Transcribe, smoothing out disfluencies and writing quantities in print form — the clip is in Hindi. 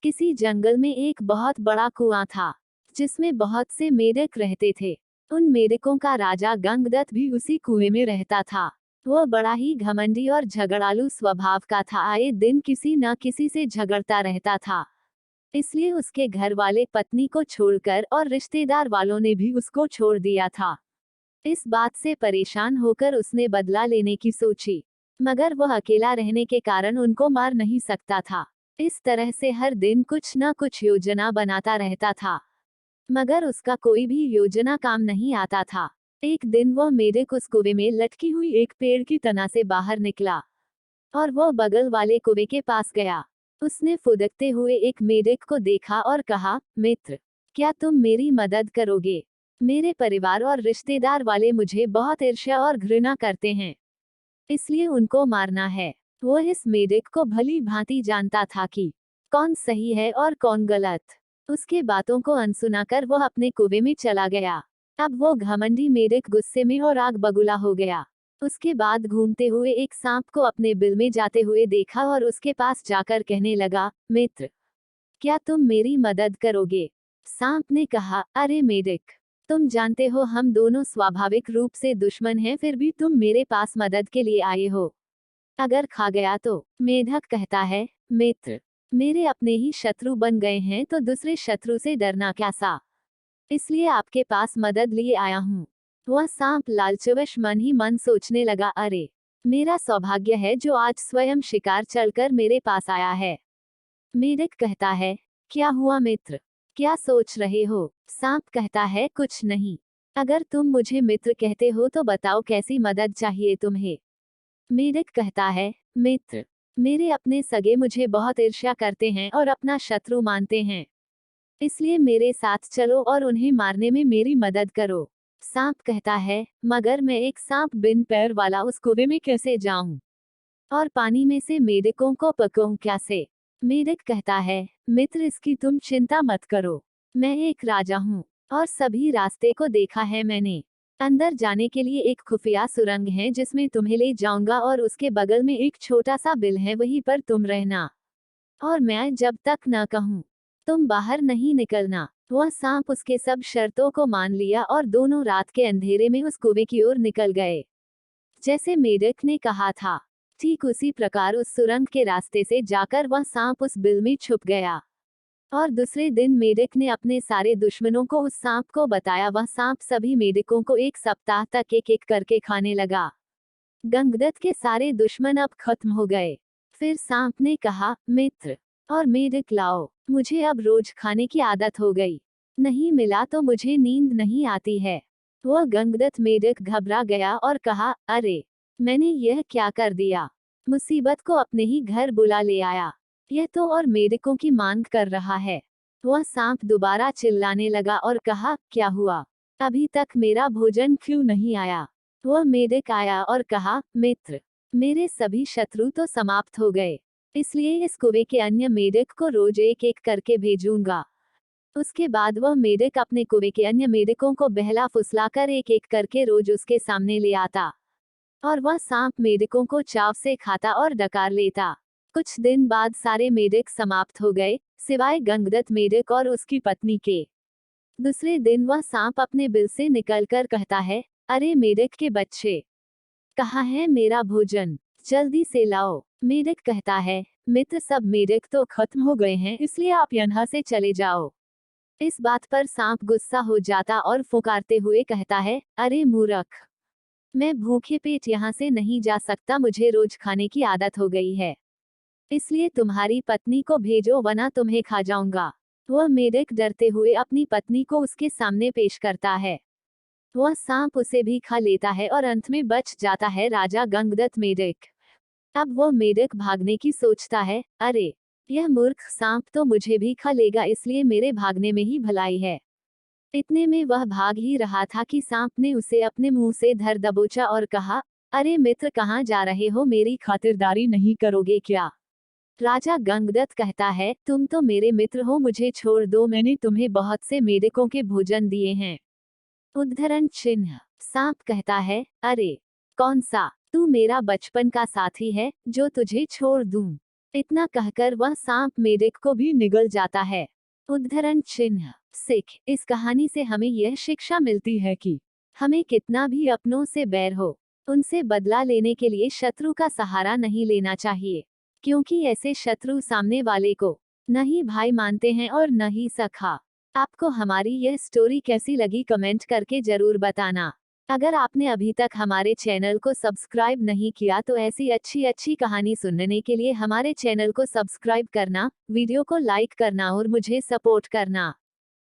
किसी जंगल में एक बहुत बड़ा कुआं था, जिसमें बहुत से मेढक रहते थे। उन मेढकों का राजा गंगदत्त भी उसी कुएं में रहता था। वह बड़ा ही घमंडी और झगड़ालू स्वभाव का था। आए दिन किसी न किसी से झगड़ता रहता था। इसलिए उसके घर वाले पत्नी को छोड़कर और रिश्तेदार वालों ने भी उसको छोड़ दिया था। इस बात से परेशान होकर उसने बदला लेने की सोची, मगर वह अकेला रहने के कारण उनको मार नहीं सकता था। इस तरह से हर दिन कुछ न कुछ योजना बनाता रहता था, मगर उसका कोई भी योजना काम नहीं आता था। एक दिन वह मेढक उस कुएं में लटकी हुई एक पेड़ की तना से बाहर निकला और वह बगल वाले कुएं के पास गया। उसने फुदकते हुए एक मेढक को देखा और कहा, मित्र, क्या तुम मेरी मदद करोगे? मेरे परिवार और रिश्तेदार वाले मुझे बहुत ईर्ष्या और घृणा करते हैं, इसलिए उनको मारना है। वह इस मेढक को भली भांति जानता था कि कौन सही है और कौन गलत। उसके बातों को अनसुना कर वह अपने कुएं में चला गया। अब वो घमंडी मेढक गुस्से में और आग बबूला हो गया। उसके बाद घूमते हुए एक सांप को अपने बिल में जाते हुए देखा और उसके पास जाकर कहने लगा, मित्र, क्या तुम मेरी मदद करोगे? सांप ने कहा, अरे मेढक, तुम जानते हो हम दोनों स्वाभाविक रूप से दुश्मन हैं, फिर भी तुम मेरे पास मदद के लिए आए हो। अगर खा गया तो? मेढक कहता है, मित्र, मेरे अपने ही शत्रु बन गए हैं तो दूसरे शत्रु से डरना कैसा? इसलिए आपके पास मदद लिए आया हूँ। वह सांप लालचवश मन ही मन सोचने लगा, अरे, मेरा सौभाग्य है जो आज स्वयं शिकार चलकर मेरे पास आया है। मेढक कहता है, क्या हुआ मित्र, क्या सोच रहे हो? सांप कहता है, कुछ नहीं। अगर तुम मुझे मित्र कहते हो तो बताओ कैसी मदद चाहिए तुम्हें? मेढक कहता है, मित्र, मेरे अपने सगे मुझे बहुत ईर्ष्या करते हैं और अपना शत्रु मानते हैं, इसलिए मेरे साथ चलो और उन्हें मारने में मेरी मदद करो। सांप कहता है, मगर मैं एक सांप बिन पैर वाला उस कुएं में कैसे जाऊं? और पानी में से मेढकों को पकड़ूं कैसे? मेढक कहता है, मित्र, इसकी तुम चिंता मत करो। मैं एक राजा हूँ और सभी रास्ते को देखा है मैंने। अंदर जाने के लिए एक खुफिया सुरंग है जिसमें तुम्हें ले जाऊंगा और उसके बगल में एक छोटा सा बिल है, वहीं पर तुम रहना और मैं जब तक न कहूँ तुम बाहर नहीं निकलना। वह सांप उसके सब शर्तों को मान लिया और दोनों रात के अंधेरे में उस कुएं की ओर निकल गए, जैसे मेढक ने कहा था। ठीक उसी प्रकार उस सुरंग के रास्ते से जाकर वह सांप उस बिल में छुप गया और दूसरे दिन मेढक ने अपने सारे दुश्मनों को उस सांप को बताया। वह सांप सभी मेढकों को एक सप्ताह तक एक एक करके खाने लगा। गंगदत्त के सारे दुश्मन अब खत्म हो गए। फिर सांप ने कहा, मित्र और मेढक लाओ, मुझे अब रोज खाने की आदत हो गई, नहीं मिला तो मुझे नींद नहीं आती है। वह गंगदत्त मेढक घबरा गया और कहा, अरे, मैंने यह क्या कर दिया? मुसीबत को अपने ही घर बुला ले आया। यह तो और मेढकों की मांग कर रहा है। वह सांप दोबारा चिल्लाने लगा और कहा, क्या हुआ? अभी तक मेरा भोजन क्यों नहीं आया? वह मेढक आया और कहा, मित्र, मेरे सभी शत्रु तो समाप्त हो गए, इसलिए इस कुएं के अन्य मेढक को रोज एक एक करके भेजूंगा। उसके बाद वह मेढक अपने कुएं के अन्य मेढकों को बहला फुसलाकर एक एक करके रोज उसके सामने ले आता और वह सांप मेढकों को चाव से खाता और डकार लेता। कुछ दिन बाद सारे मेढक समाप्त हो गए, सिवाय गंगदत्त मेढक और उसकी पत्नी के। दूसरे दिन वह सांप अपने बिल से निकलकर कहता है, अरे मेढक के बच्चे, कहाँ है मेरा भोजन? जल्दी से लाओ। मेढक कहता है, मित्र, सब मेढक तो खत्म हो गए हैं, इसलिए आप यहाँ से चले जाओ। इस बात पर सांप गुस्सा हो जाता और फुकारते हुए कहता है, अरे मूर्ख, मैं भूखे पेट यहाँ से नहीं जा सकता, मुझे रोज खाने की आदत हो गई है, इसलिए तुम्हारी पत्नी को भेजो वरना तुम्हें खा जाऊंगा। वह मेढक डरते हुए अपनी पत्नी को उसके सामने पेश करता है। वह सांप उसे भी खा लेता है और अंत में बच जाता है राजा गंगदत्त मेढक। अब वह मेढक भागने की सोचता है, अरे, यह मूर्ख सांप तो मुझे भी खा लेगा, इसलिए मेरे भागने में ही भलाई है। इतने में वह भाग ही रहा था कि सांप ने उसे अपने मुंह से धर दबोचा और कहा, अरे मित्र, कहाँ जा रहे हो? मेरी खातिरदारी नहीं करोगे क्या? राजा गंगदत्त कहता है, तुम तो मेरे मित्र हो, मुझे छोड़ दो, मैंने तुम्हें बहुत से मेढकों के भोजन दिए हैं। उद्धरण चिन्ह। सांप कहता है, अरे, कौन सा? तू मेरा बचपन का साथी है जो तुझे छोड़ दूं? इतना कहकर वह सांप मेढक को भी निगल जाता है। उद्धरण चिन्ह। सिख। इस कहानी से हमें यह शिक्षा मिलती है कि हमें कितना भी अपनों से बैर हो, उनसे बदला लेने के लिए शत्रु का सहारा नहीं लेना चाहिए, क्योंकि ऐसे शत्रु सामने वाले को न ही भाई मानते हैं और न ही सखा। आपको हमारी यह स्टोरी कैसी लगी कमेंट करके जरूर बताना। अगर आपने अभी तक हमारे चैनल को सब्सक्राइब नहीं किया तो ऐसी अच्छी अच्छी कहानी सुनने के लिए हमारे चैनल को सब्सक्राइब करना, वीडियो को लाइक करना और मुझे सपोर्ट करना।